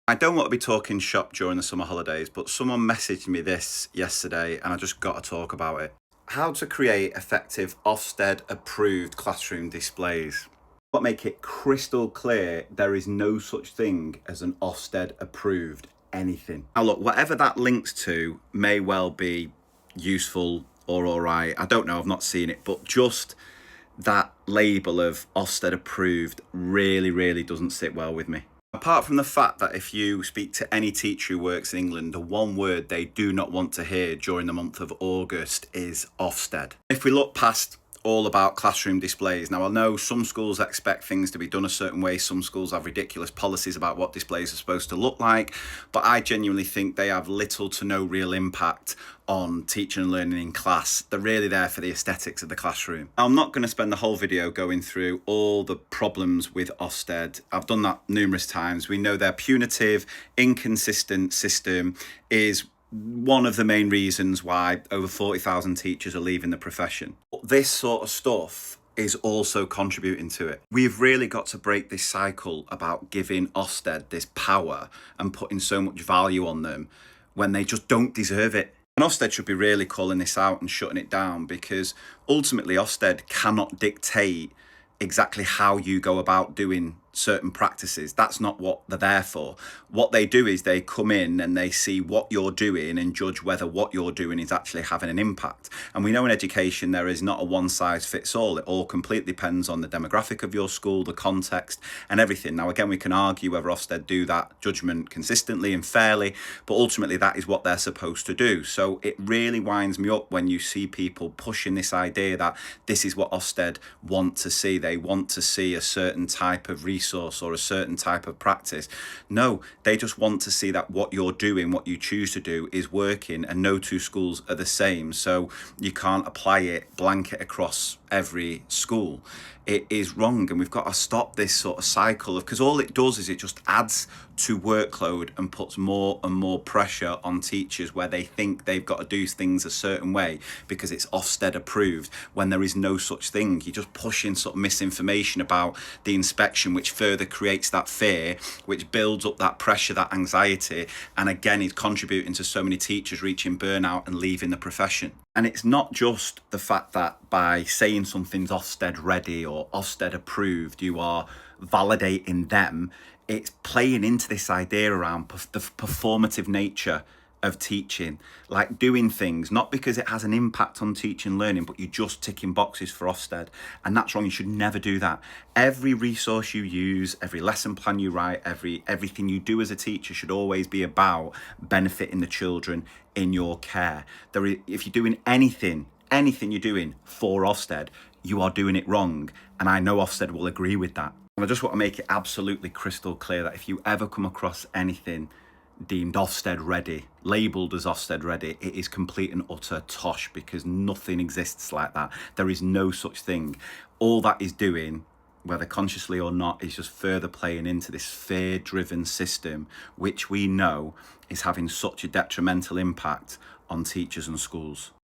I don't want to be talking shop during the summer holidays, but someone messaged me this yesterday and I just got to talk about it. How to create effective Ofsted-approved classroom displays. But make it crystal clear there is no such thing as an Ofsted-approved anything. Now look, whatever that links to may well be useful or all right. I don't know, I've not seen it, but just that label of Ofsted-approved really doesn't sit well with me. Apart from the fact that if you speak to any teacher who works in England, the one word they do not want to hear during the month of August is Ofsted. If we look past all about classroom displays, now I know some schools expect things to be done a certain way, some schools have ridiculous policies about what displays are supposed to look like, but I genuinely think they have little to no real impact on teaching and learning in class. They're really there for the aesthetics of the classroom. I'm not going to spend the whole video going through all the problems with Ofsted. I've done that numerous times. We know their punitive, inconsistent system is one of the main reasons why over 40,000 teachers are leaving the profession. But this sort of stuff is also contributing to it. We've really got to break this cycle about giving Ofsted this power and putting so much value on them when they just don't deserve it. And Ofsted should be really calling this out and shutting it down, because ultimately Ofsted cannot dictate exactly how you go about doing certain practices. That's not what they're there for. What they do is they come in and they see what you're doing and judge whether what you're doing is actually having an impact. And we know in education there is not a one size fits all. It all completely depends on the demographic of your school, the context and everything. Now again, we can argue whether Ofsted do that judgment consistently and fairly, but ultimately that is what they're supposed to do. So it really winds me up when you see people pushing this idea that this is what Ofsted want to see. They want to see a certain type of resource or a certain type of practice. No, they just want to see that what you're doing, what you choose to do is working, and no two schools are the same. So you can't apply it blanket across every school. It is wrong, and we've got to stop this sort of cycle of, because all it does is it just adds to workload and puts more and more pressure on teachers where they think they've got to do things a certain way because it's Ofsted approved, when there is no such thing. You're just pushing sort of misinformation about the inspection, which further creates that fear, which builds up that pressure, that anxiety, and again is contributing to so many teachers reaching burnout and leaving the profession. And it's not just the fact that by saying something's Ofsted ready or Ofsted approved, you are validating them. It's playing into this idea around the performative nature of teaching, like doing things not because it has an impact on teaching and learning, but you're just ticking boxes for Ofsted, and that's wrong. You should never do that. Every resource you use, every lesson plan you write, everything you do as a teacher should always be about benefiting the children in your care. If you're doing anything you're doing for Ofsted, you are doing it wrong, and I know Ofsted will agree with that. And I just want to make it absolutely crystal clear that if you ever come across anything deemed Ofsted ready, labelled as Ofsted ready, it is complete and utter tosh, because nothing exists like that. There is no such thing. All that is doing, whether consciously or not, is just further playing into this fear-driven system, which we know is having such a detrimental impact on teachers and schools.